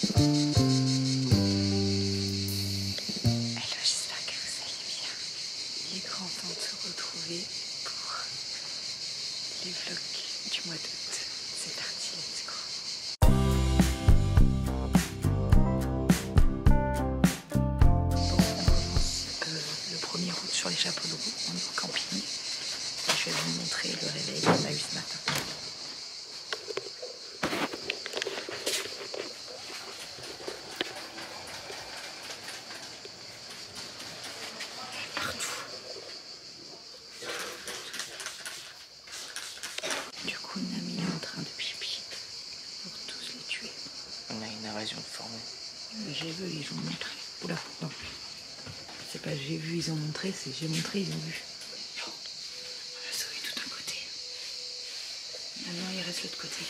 j'espère que vous allez bien. Il est grand temps de se retrouver pour les vlogs du mois d'août. C'est parti, let's go. Bon, on commence le 1er août sur les chapeaux de roue, on est au camping. Et je vais vous montrer le réveil qu'on a eu ce matin. Du coup, Nami est en train de pipi pour tous les tuer. On a une invasion de fourmis. J'ai vu, ils ont montré. Oula, non. C'est pas j'ai vu, ils ont montré, c'est j'ai montré, ils ont vu. Je souris tout d'un côté. Maintenant, il reste l'autre côté.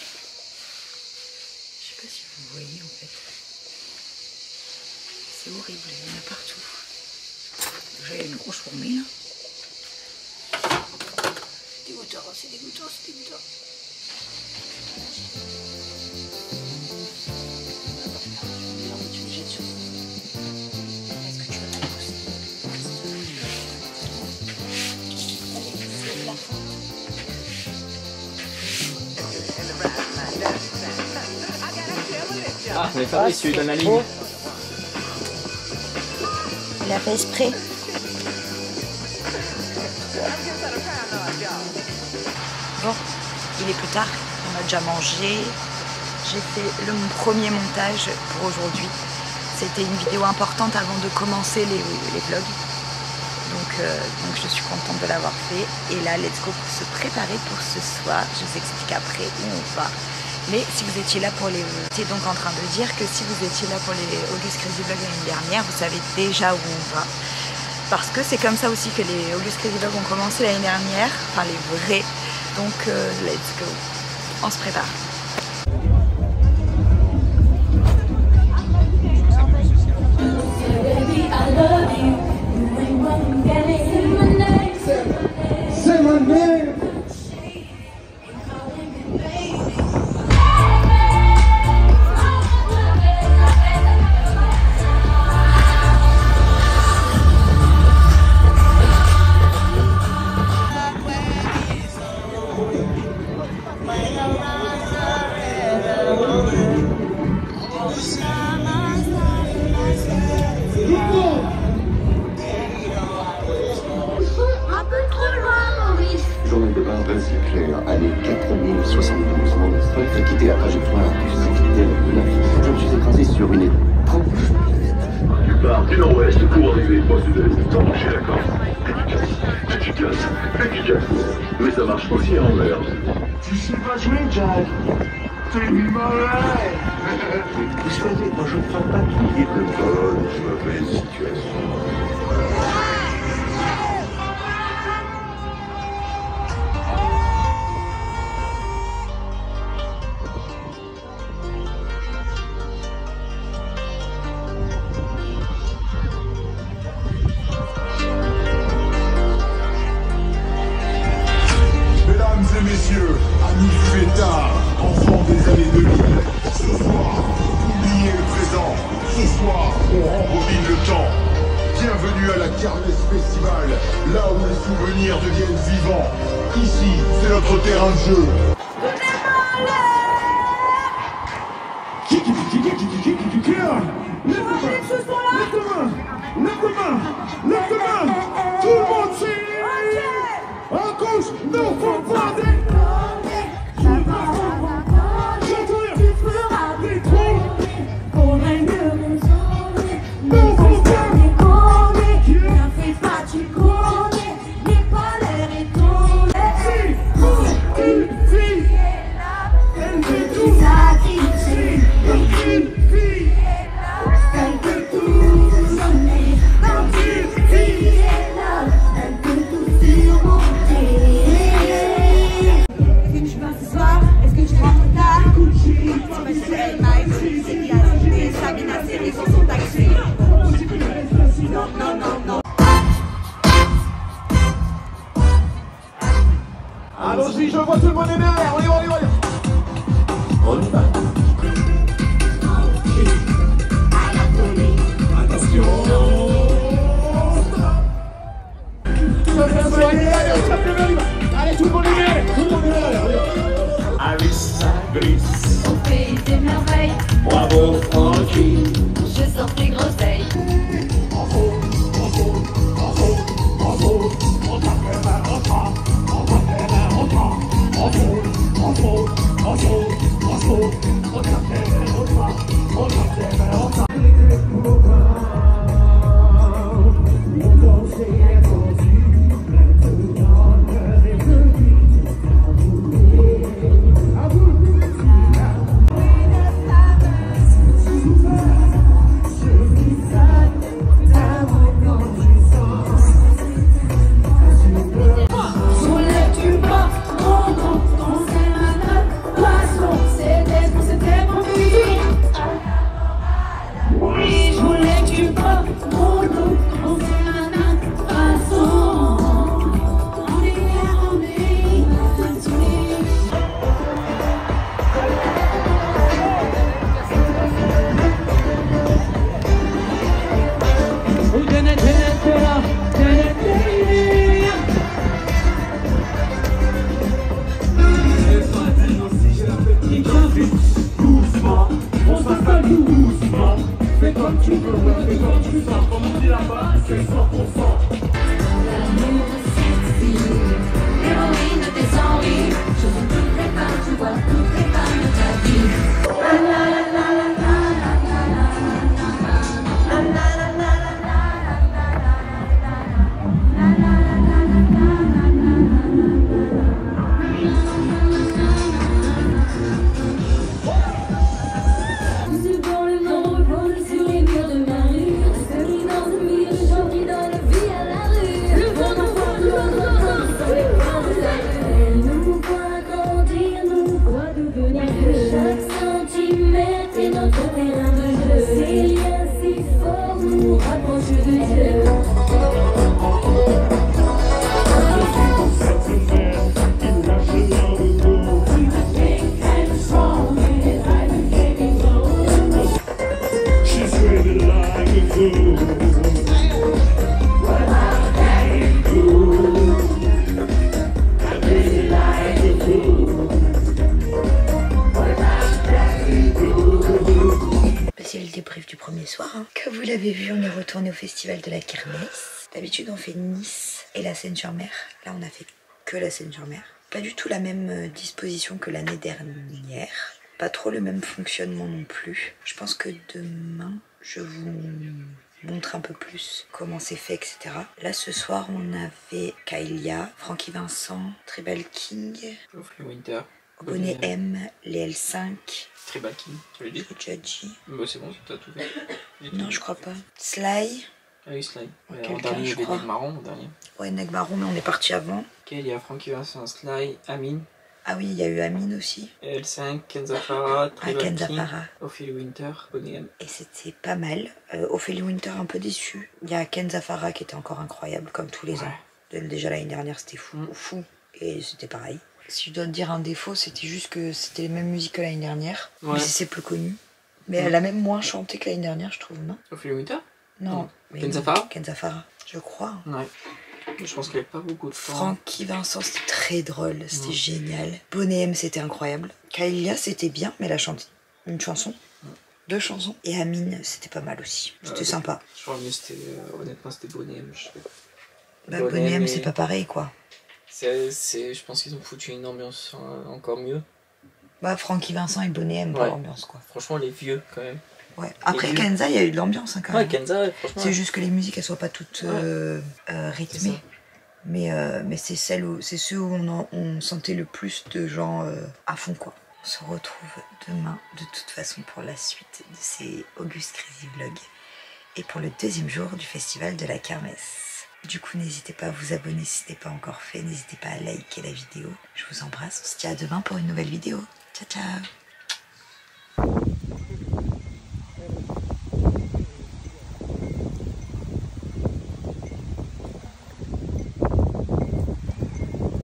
Je sais pas si vous voyez en fait. C'est horrible, il y en a partout. J'ai une grosse fourmi là. C'est dégoûtant, c'est dégoûtant, c'est dégoûtant. Tu me jettes sur moi. Est-ce que tu veux la pousser? Allez, c'est la fin. Ah, mais Fabrice, tu lui donnes la ligne. Il a fait exprès. Bon, il est plus tard, on a déjà mangé. J'ai fait mon premier montage pour aujourd'hui. C'était une vidéo importante avant de commencer les vlogs. Donc je suis contente de l'avoir fait. Et là, let's go pour se préparer pour ce soir. Je vous explique après où on va. Mais si vous étiez là pour les... J'étais donc en train de dire que si vous étiez là pour les August Crazy Vlogs l'année dernière, vous savez déjà où on va. Parce que c'est comme ça aussi que les August Crazy Vlogs ont commencé l'année dernière. Enfin, les vrais. Donc, let's go. On se prépare. Année 4072, mon esprit a quitté la trajectoire du satellitaire de la vie. Je me suis écrasé sur une étrange... Tu pars du nord-ouest pour arriver au sud-est. T'embaucher d'accord. Efficace. Mais ça marche aussi en mer. Tu sais pas jouer, Jack. T'es mauvais. Vous savez, moi je ne prends pas tout. Il est bonne, mauvaise situation. Messieurs, amis fêtards, enfants des années 2000, ce soir, oubliez le présent, ce soir, on rembobine le temps. Bienvenue à la Kermesse Festival, là où les souvenirs deviennent vivants. Ici, c'est notre terrain de jeu. Lève ta main, tout le monde chie. À gauche, non, faut pas déconner. Tu feras déconner. Qu'on aille mieux raisonner. Non, faut pas déconner. Ne fais pas, tu connais. N'aie pas l'air étonné. Si, elle fait tout ça, elle peut tout donner. Elle peut tout surmonter. Est-ce que tu passes ce soir? Est-ce que tu rentres tard? Tu m'achèterais Mike, et Sabina Série sur son taxi. Non, non, non, non. Allons-y, je vois tout le monde est derrière. On y va, on y va. On y va. Bravo Francky. Je sors tes groseilles. Comme vous l'avez vu, on est retourné au festival de la Kermesse. D'habitude on fait Nice et la Seine-sur-Mer. Là on a fait que la Seine-sur-Mer. Pas du tout la même disposition que l'année dernière. Pas trop le même fonctionnement non plus. Je pense que demain je vous montre un peu plus comment c'est fait, etc. Là ce soir on avait Kaelia, Francky Vincent, Tribal King, Ophélie Winter, Bonnet M, les L5, Tribal King, tu l'as dit? Judgy. Bah c'est bon, t'as tout fait. Non je crois pas. Sly. Ah oui, Sly. Ouais, en Quelqu'un, dernier, je il y avait crois. Neg Marron, en dernier. Ouais, Neg Marron, mais on est parti avant. Ok, il y a Francky Vincent, Sly, Amine, Ah oui, il y a eu Amine aussi. L5, Kenza Farah, Tribal Kenza King, Farah. Ophélie Winter, Bonnet M. Et c'était pas mal. Ophélie Winter un peu déçu. Il y a Kenza Farah qui était encore incroyable comme tous les ans. Déjà l'année dernière c'était fou. Et c'était pareil. Si je dois te dire un défaut, c'était juste que c'était les mêmes musiques que l'année dernière. Ouais. Mais c'est plus connu. Mais elle a même moins chanté que l'année dernière, je trouve, non? Ophélie Winter? Non. Mais Kenza Farah? Kenza Farah, je crois. Ouais. Je pense qu'il n'y avait pas beaucoup de temps. Francky Vincent, c'était très drôle, c'était génial. Bonnet M, c'était incroyable. Kaelia, c'était bien, mais elle a chanté une chanson, 2 chansons. Et Amine, c'était pas mal aussi. C'était sympa. Je crois que c'était, honnêtement, c'était Bonnet M. Bah, Bonnet M, c'est pas pareil, quoi. Je pense qu'ils ont foutu une ambiance encore mieux. Bah, Francky Vincent et Bonnet M, pas l'ambiance, quoi. Franchement, les vieux, quand même. Ouais. Après, Kenza, il y a eu de l'ambiance, hein, quand même. Ouais, Kenza, franchement. C'est juste que les musiques, elles soient pas toutes rythmées. Mais c'est ceux où on sentait le plus de gens à fond, quoi. On se retrouve demain, de toute façon, pour la suite de ces Auguste Crazy Vlog. Et pour le 2e jour du festival de la Kermesse. Du coup, n'hésitez pas à vous abonner si ce n'est pas encore fait. N'hésitez pas à liker la vidéo. Je vous embrasse. On se dit à demain pour une nouvelle vidéo. Ciao, ciao.